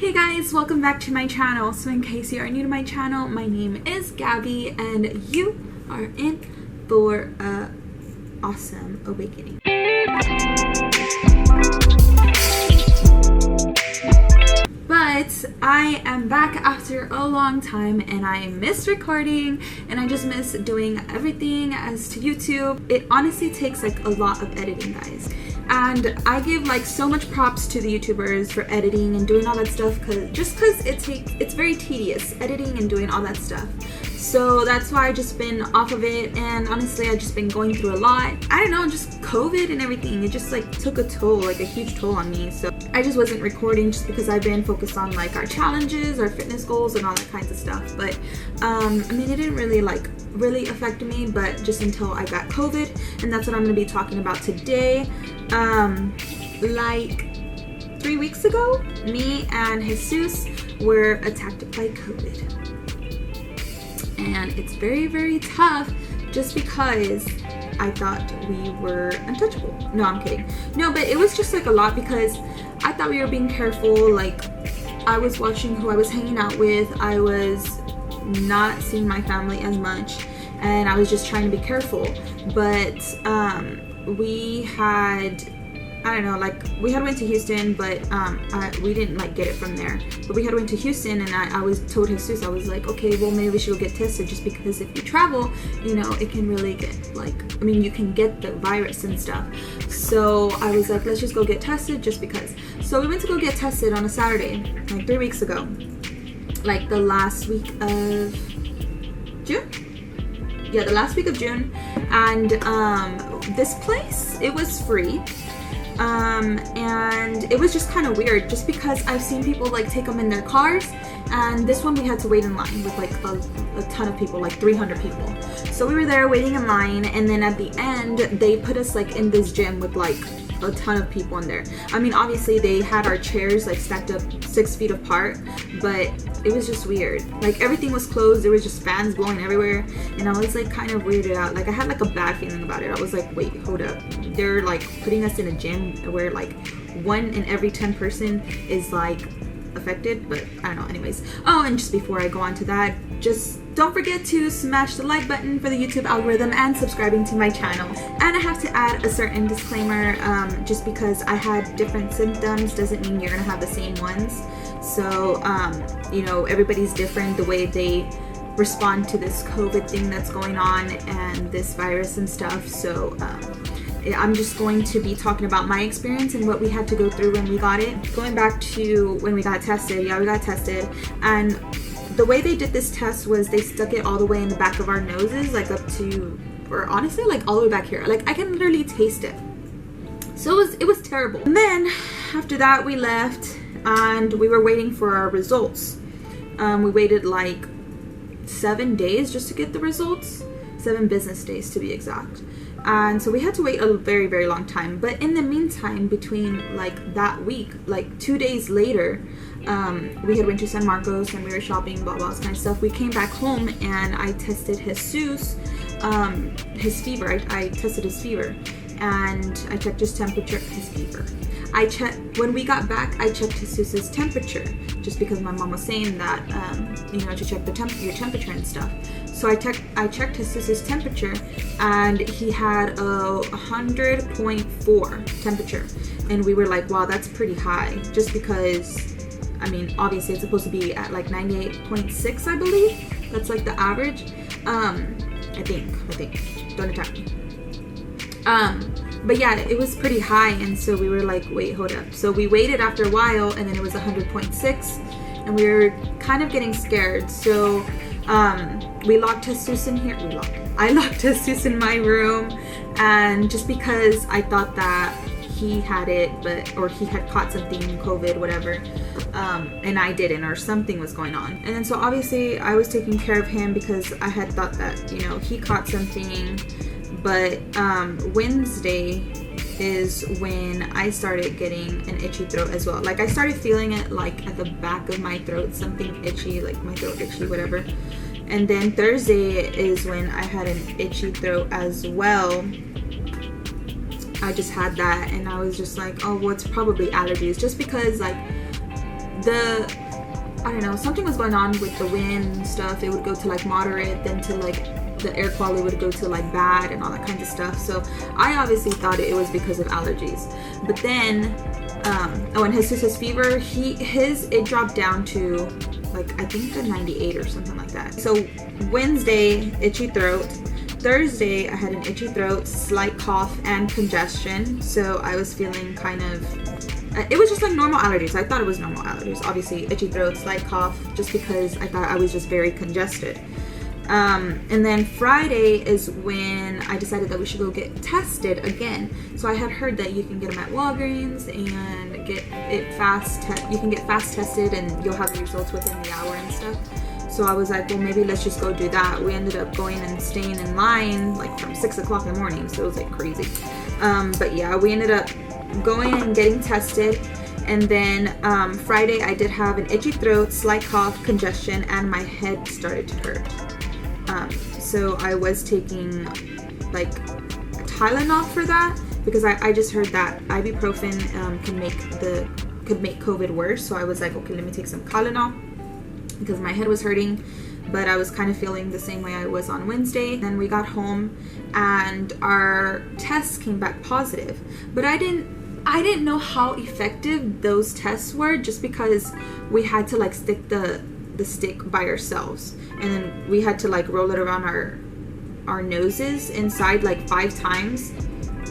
Hey guys, welcome back to my channel. So in case you are new to my channel, my name is Gabby and you are in for a awesome awakening. But I am back after a long time and I miss recording and I just miss doing everything as to YouTube. It honestly takes like a lot of editing, guys. And I give like so much props to the YouTubers for editing and doing all that stuff because it's very tedious editing and doing all that stuff. So that's why I just been off of it, and honestly I just been going through a lot. I don't know, just COVID and everything. It just like took a toll, like a huge toll on me. So I just wasn't recording just because I've been focused on like our challenges, our fitness goals and all that kinds of stuff. But I mean, it didn't really affect me, but just until I got COVID, and that's what I'm going to be talking about today. Like 3 weeks ago, me and Jesus were attacked by COVID. And it's very, very tough just because I thought we were untouchable. No, I'm kidding. No, but it was just like a lot because I thought we were being careful. Like, I was watching who I was hanging out with. I was not seeing my family as much, and I was just trying to be careful. But we had, I don't know, like we had went to Houston, but we didn't like get it from there. But we had went to Houston, and I was told Jesus, I was like, okay, well maybe we should go get tested, just because if you travel, you know, it can really get like, I mean, you can get the virus and stuff. So I was like, let's just go get tested just because. So we went to go get tested on a Saturday, like 3 weeks ago, like the last week of June. Yeah, the last week of June. And this place, it was free. And it was just kind of weird just because I've seen people like take them in their cars, and this one we had to wait in line with like a ton of people, like 300 people. So we were there waiting in line, and then at the end they put us like in this gym with like a ton of people in there. I mean, obviously they had our chairs like stacked up 6 feet apart, but it was just weird. Like everything was closed, there was just fans blowing everywhere, and I was like kind of weirded out. Like I had like a bad feeling about it. I was like, wait, hold up, they're like putting us in a gym where like 1 in every 10 person is like affected. But I don't know, anyways. Oh, and just before I go on to that, just don't forget to smash the like button for the YouTube algorithm and subscribing to my channel. And I have to add a certain disclaimer, just because I had different symptoms doesn't mean you're gonna have the same ones. So you know, everybody's different the way they respond to this COVID thing that's going on and this virus and stuff. So I'm just going to be talking about my experience and what we had to go through when we got it. Going back to when we got tested, yeah, we got tested, and the way they did this test was they stuck it all the way in the back of our noses, like up to, or honestly like all the way back here. Like I can literally taste it. So it was terrible. And then after that we left and we were waiting for our results. We waited like 7 days just to get the results, 7 business days to be exact. And so we had to wait a very, very long time. But in the meantime, between like that week, like 2 days later, we had went to San Marcos and we were shopping, blah, blah, this kind of stuff. We came back home and I tested Jesus, his fever. I tested his fever, and I checked his temperature, his fever. When we got back, I checked Jesus's temperature, just because my mom was saying that, you know, to check your temperature and stuff. So I checked Jesus's temperature, and he had a 100.4 temperature, and we were like, wow, that's pretty high, just because, I mean, obviously it's supposed to be at like 98.6, I believe. That's like the average. I think. Don't attack me. But yeah, it was pretty high, and so we were like, wait, hold up. So we waited after a while, and then it was 100.6, and we were kind of getting scared. So we locked Jesus in here. I locked Jesus in my room, and just because I thought that he had it, or he had caught something, COVID, whatever, and I didn't, or something was going on. And then so obviously I was taking care of him because I had thought that, you know, he caught something. But Wednesday is when I started getting an itchy throat as well. Like I started feeling it like at the back of my throat, something itchy, like my throat itchy, whatever. And then Thursday is when I had an itchy throat as well. I just had that, and I was just like, oh, well, it's probably allergies, just because like I don't know, something was going on with the wind and stuff. It would go to like moderate, then to like the air quality would go to like bad and all that kinds of stuff. So I obviously thought it was because of allergies. But then, and Jesus' fever, it dropped down to like, I think a 98 or something like that. So Wednesday, itchy throat. Thursday, I had an itchy throat, slight cough, and congestion. So I was feeling kind of, it was just like normal allergies. I thought it was normal allergies. Obviously, itchy throat, slight cough, just because I thought I was just very congested. And then Friday is when I decided that we should go get tested again. So I had heard that you can get them at Walgreens and get it you can get fast tested and you'll have the results within the hour and stuff. So I was like, well, maybe let's just go do that. We ended up going and staying in line like from 6 o'clock in the morning. So it was like crazy. But yeah, we ended up going and getting tested. And then Friday I did have an itchy throat, slight cough, congestion, and my head started to hurt. So I was taking like Tylenol for that because I just heard that ibuprofen could make COVID worse. So I was like, okay, let me take some Tylenol because my head was hurting, but I was kind of feeling the same way I was on Wednesday. Then we got home and our tests came back positive, but I didn't know how effective those tests were just because we had to like stick the stick by ourselves, and then we had to like roll it around our noses inside like 5 times,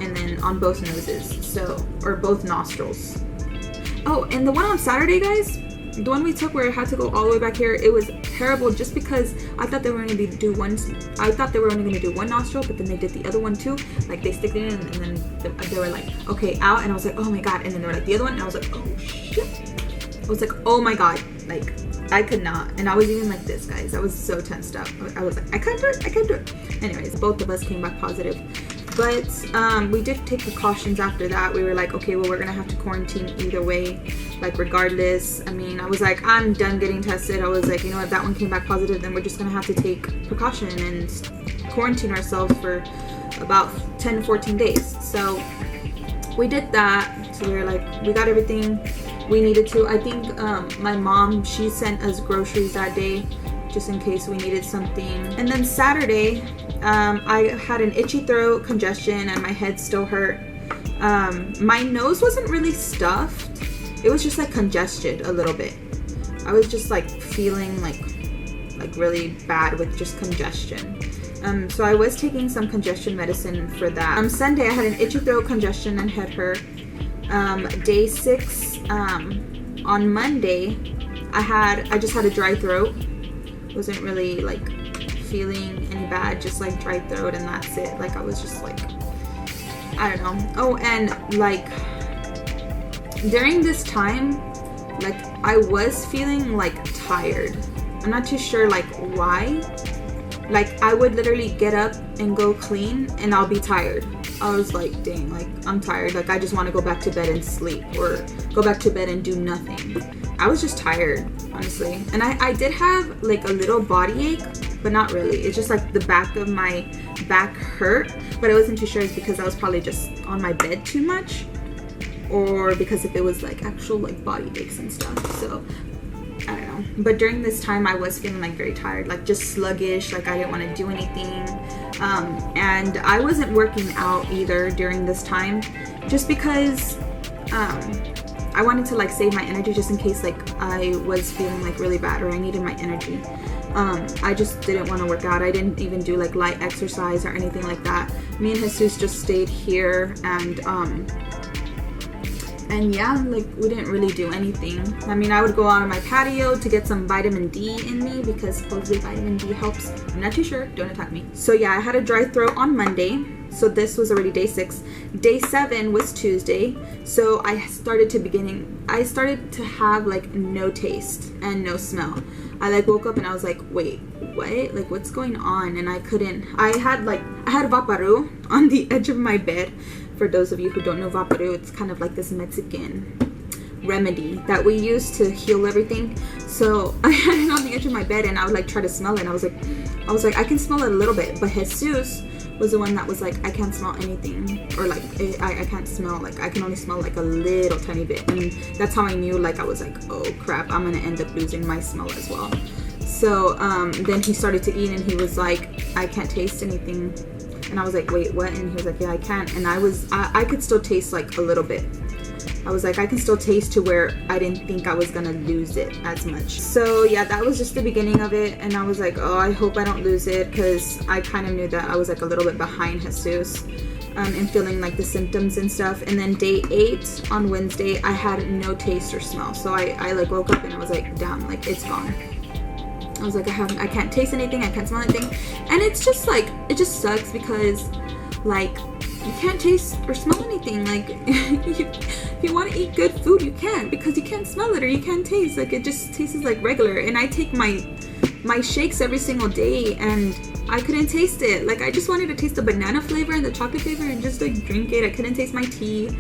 and then on both noses, or both nostrils. Oh, and the one on Saturday, guys, the one we took where I had to go all the way back here, it was terrible just because I thought they were only going to do one nostril, but then they did the other one too. Like they stick it in and then they were like, okay, out, and I was like, oh my god, and then they were like the other one, and I was like, oh shit. I was like, oh my god, like I could not. And I was even like this, guys. I was so tensed up. I was like, I can't do it. Anyways, both of us came back positive. But we did take precautions after that. We were like, okay, well, we're going to have to quarantine either way, like regardless. I mean, I was like, I'm done getting tested. I was like, you know, if that one came back positive, then we're just going to have to take precaution and quarantine ourselves for about 10, 14 days. So we did that. So we were like, we got everything we needed to. I think my mom, she sent us groceries that day just in case we needed something. And then Saturday, I had an itchy throat, congestion, and my head still hurt. My nose wasn't really stuffed. It was just like congested a little bit. I was just like feeling like really bad with just congestion. So I was taking some congestion medicine for that. Sunday I had an itchy throat, congestion, and head hurt. Day 6, on Monday, I just had a dry throat. Wasn't really like feeling any bad, just like dry throat, and that's it. Like I was just like, I don't know. Oh, and like during this time, like I was feeling like tired. I'm not too sure like why. Like I would literally get up and go clean and I'll be tired. I was like, dang, like I'm tired. Like I just want to go back to bed and sleep, or go back to bed and do nothing. I was just tired, honestly. And I did have like a little body ache, but not really. It's just like the back of my back hurt, but I wasn't too sure it's because I was probably just on my bed too much, or because if it was like actual like body aches and stuff. So I don't know. But during this time I was feeling like very tired, like just sluggish, like I didn't want to do anything. And I wasn't working out either during this time, just because I wanted to like save my energy just in case like I was feeling like really bad or I needed my energy. I just didn't want to work out. I didn't even do like light exercise or anything like that. Me and Jesus just stayed here, and yeah, like we didn't really do anything. I mean, I would go out on my patio to get some vitamin D in me because supposedly vitamin D helps. I'm not too sure, don't attack me. So yeah, I had a dry throat on Monday. So this was already day 6. Day 7 was Tuesday. So I started to have like no taste and no smell. I like woke up and I was like, wait, what? Like what's going on? And I had Vaporu on the edge of my bed. For those of you who don't know Vaporu, it's kind of like this Mexican remedy that we use to heal everything. So I had it on the edge of my bed and I would like try to smell it, and I was like I can smell it a little bit, but Jesus was the one that was like, I can't smell anything, or like I can't smell, like I can only smell like a little tiny bit. And that's how I knew, like I was like, oh crap, I'm gonna end up losing my smell as well. So then he started to eat and he was like, I can't taste anything. And I was like, wait, what? And he was like, yeah, I can't. And I could still taste like a little bit. I was like, I can still taste to where I didn't think I was gonna lose it as much. So yeah, that was just the beginning of it. And I was like, oh, I hope I don't lose it, because I kind of knew that I was like a little bit behind Jesus and feeling like the symptoms and stuff. And then day 8 on Wednesday, I had no taste or smell. So I like woke up and I was like, damn, like it's gone. I was like, I can't taste anything, I can't smell anything. And it's just like, it just sucks because like you can't taste or smell anything. Like if you want to eat good food, you can't, because you can't smell it or you can't taste. Like it just tastes like regular. And I take my shakes every single day and I couldn't taste it. Like I just wanted to taste the banana flavor and the chocolate flavor and just like drink it. I couldn't taste my tea.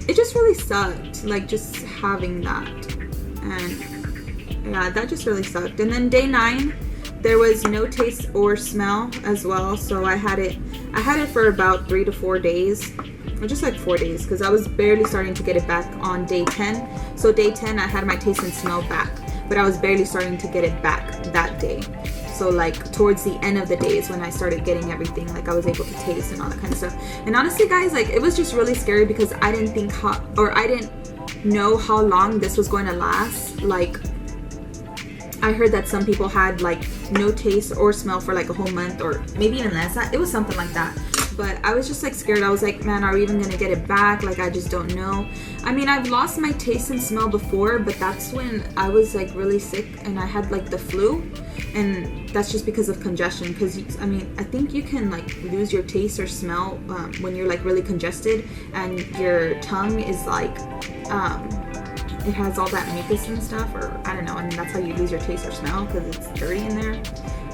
It just really sucked, like just having that. And yeah, that just really sucked. And then day 9, there was no taste or smell as well. So I had it for about 3 to 4 days, or just like 4 days, because I was barely starting to get it back on day 10. So day 10, I had my taste and smell back, but I was barely starting to get it back that day. So like towards the end of the day is when I started getting everything, like I was able to taste and all that kind of stuff. And honestly guys, like it was just really scary because I didn't know how long this was going to last. Like I heard that some people had like no taste or smell for like a whole month, or maybe even less. It was something like that. But I was just like scared. I was like, man, are we even gonna get it back? Like I just don't know. I mean, I've lost my taste and smell before, but that's when I was like really sick and I had like the flu, and that's just because of congestion. Because I mean, I think you can like lose your taste or smell when you're like really congested and your tongue is like it has all that mucus and stuff, or I don't know, and that's how you lose your taste or smell, because it's dirty in there.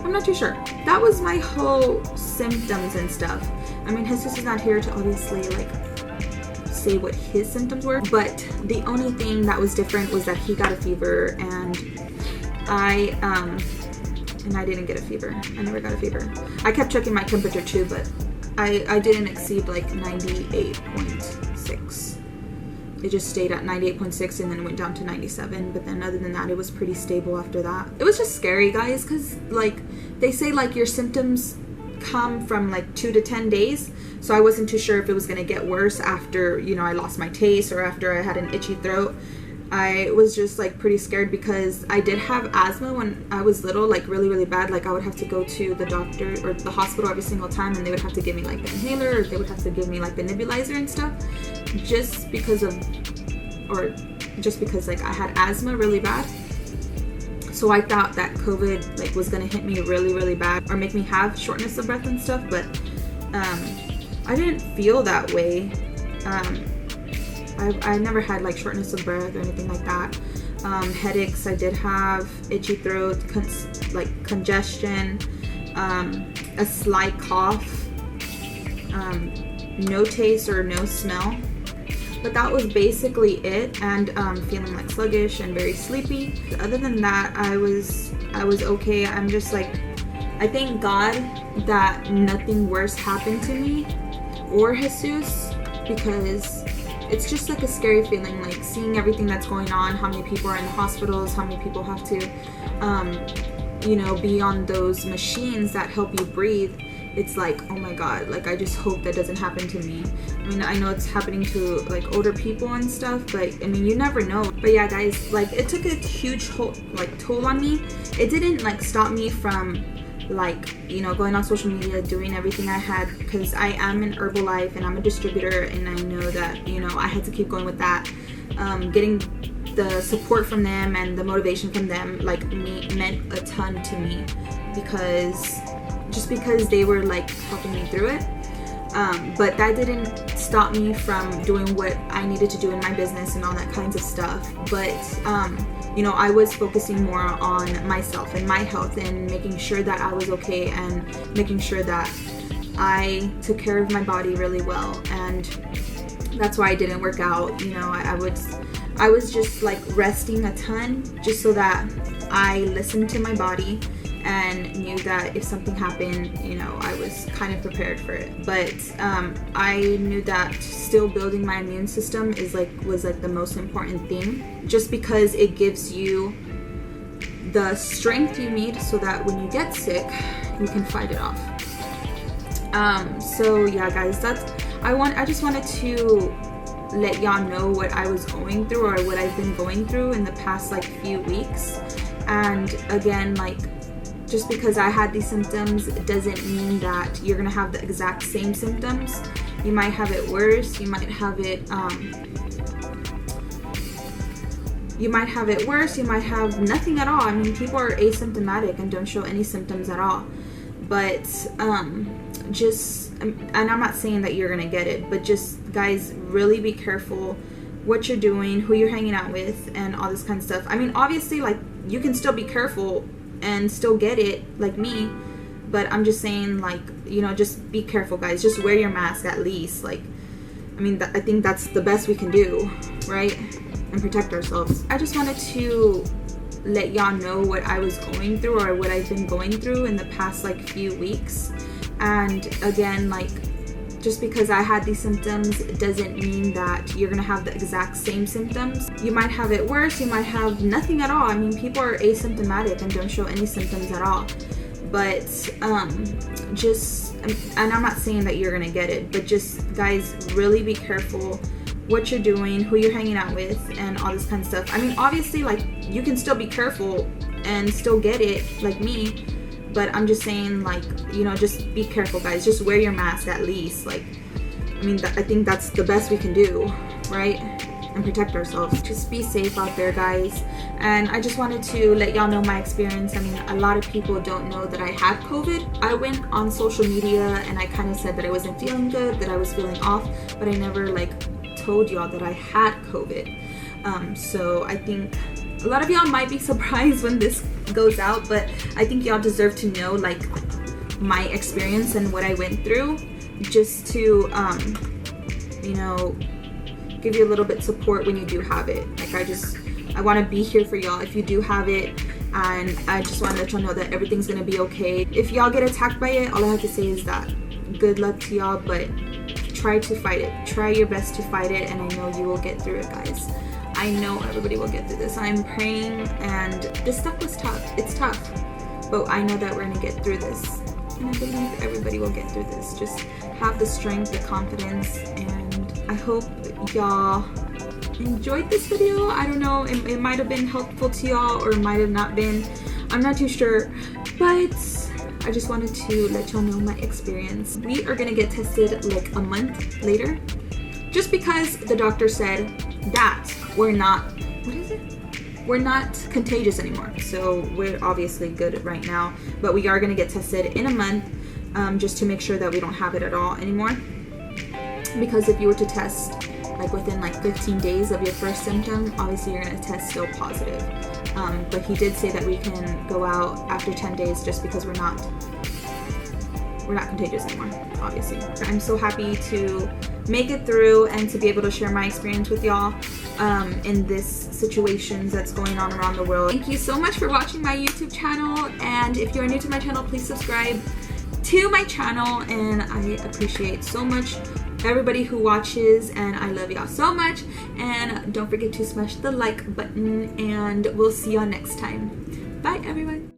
I'm not too sure. That was my whole symptoms and stuff. I mean, Jesus is not here to obviously like say what his symptoms were, but the only thing that was different was that he got a fever, and I didn't get a fever. I never got a fever. I kept checking my temperature too, but I didn't exceed like 98.6. It just stayed at 98.6 and then went down to 97. But then other than that, it was pretty stable after that. It was just scary, guys, because like they say like your symptoms come from like 2 to 10 days. So I wasn't too sure if it was going to get worse after, you know, I lost my taste or after I had an itchy throat. I was just like pretty scared because I did have asthma when I was little, like really, really bad. Like I would have to go to the doctor or the hospital every single time, and they would have to give me like the inhaler, or they would have to give me like the nebulizer and stuff, just because like I had asthma really bad. So I thought that COVID like was gonna hit me really, really bad or make me have shortness of breath and stuff, but I didn't feel that way. I never had like shortness of breath or anything like that. Headaches, I did have itchy throat, like congestion, a slight cough, no taste or no smell. But that was basically it, and feeling like sluggish and very sleepy. Other than that, I was okay. I'm just like, I thank God that nothing worse happened to me or Jesus, because it's just like a scary feeling, like seeing everything that's going on, how many people are in the hospitals, how many people have to be on those machines that help you breathe. It's like, oh my God, like I just hope that doesn't happen to me. I mean, I know it's happening to like older people and stuff, but I mean, you never know. But yeah, guys, like it took a huge toll on me. It didn't like stop me from like, you know, going on social media, doing everything I had, because I am in Herbalife and I'm a distributor, and I know that, you know, I had to keep going with that. Getting the support from them and the motivation from them like meant a ton to me, because they were like helping me through it. But that didn't stop me from doing what I needed to do in my business and all that kinds of stuff. But you know, I was focusing more on myself and my health and making sure that I was okay and making sure that I took care of my body really well. And that's why I didn't work out. You know, I was just like resting a ton, just so that I listened to my body and knew that if something happened, you know, I was kind of prepared for it. But I knew that still building my immune system was the most important thing, just because it gives you the strength you need so that when you get sick, you can fight it off. So yeah, guys, I just wanted to let y'all know what I was going through, or what I've been going through in the past like few weeks. And again, like, just because I had these symptoms, it doesn't mean that you're gonna have the exact same symptoms. You might have it worse, you might have it you might have nothing at all. I mean, people are asymptomatic and don't show any symptoms at all. But and I'm not saying that you're gonna get it, but just, guys, really be careful what you're doing, who you're hanging out with, and all this kind of stuff. I mean, obviously, like, you can still be careful and still get it, like me, but I'm just saying, like, you know, just be careful, guys. Just wear your mask at least. Like, I mean, I think that's the best we can do, right? And protect ourselves. I just wanted to let y'all know what I was going through, or what I've been going through in the past like few weeks. And again, like, just because I had these symptoms, it doesn't mean that you're gonna have the exact same symptoms. You might have it worse, you might have nothing at all. I mean, people are asymptomatic and don't show any symptoms at all. But and I'm not saying that you're gonna get it, but just, guys, really be careful what you're doing, who you're hanging out with, and all this kind of stuff. I mean, obviously, like, you can still be careful and still get it, like me, but I'm just saying, like, you know, just be careful, guys. Just wear your mask at least. Like, I mean, I think that's the best we can do, right? And protect ourselves. Just be safe out there, guys. And I just wanted to let y'all know my experience. I mean, a lot of people don't know that I had COVID. I went on social media and I kind of said that I wasn't feeling good, that I was feeling off, but I never, like, told y'all that I had COVID. So I think a lot of y'all might be surprised when this goes out, but I think y'all deserve to know, like, my experience and what I went through, just to you know, give you a little bit support when you do have it. Like, I want to be here for y'all if you do have it, and I just want to let y'all know that everything's gonna be okay. If y'all get attacked by it, all I have to say is that good luck to y'all, but try to fight it. Try your best to fight it, and I know you will get through it, guys. I know everybody will get through this. I'm praying, and this stuff was tough. It's tough, but I know that we're gonna get through this, and I believe everybody will get through this. Just have the strength, the confidence, and I hope y'all enjoyed this video. I don't know, it might have been helpful to y'all, or it might have not been. I'm not too sure, but I just wanted to let y'all know my experience. We are gonna get tested like a month later, just because the doctor said that we're not contagious anymore. So we're obviously good right now, but we are gonna get tested in a month, just to make sure that we don't have it at all anymore. Because if you were to test like within like 15 days of your first symptom, obviously you're gonna test still positive. But he did say that we can go out after 10 days just because we're not contagious anymore, obviously. I'm so happy to make it through and to be able to share my experience with y'all in this situations that's going on around the world. Thank you so much for watching my YouTube channel, and if you're new to my channel, please subscribe to my channel, and I appreciate so much everybody who watches, and I love y'all so much. And don't forget to smash the like button, and we'll see y'all next time. Bye, everyone.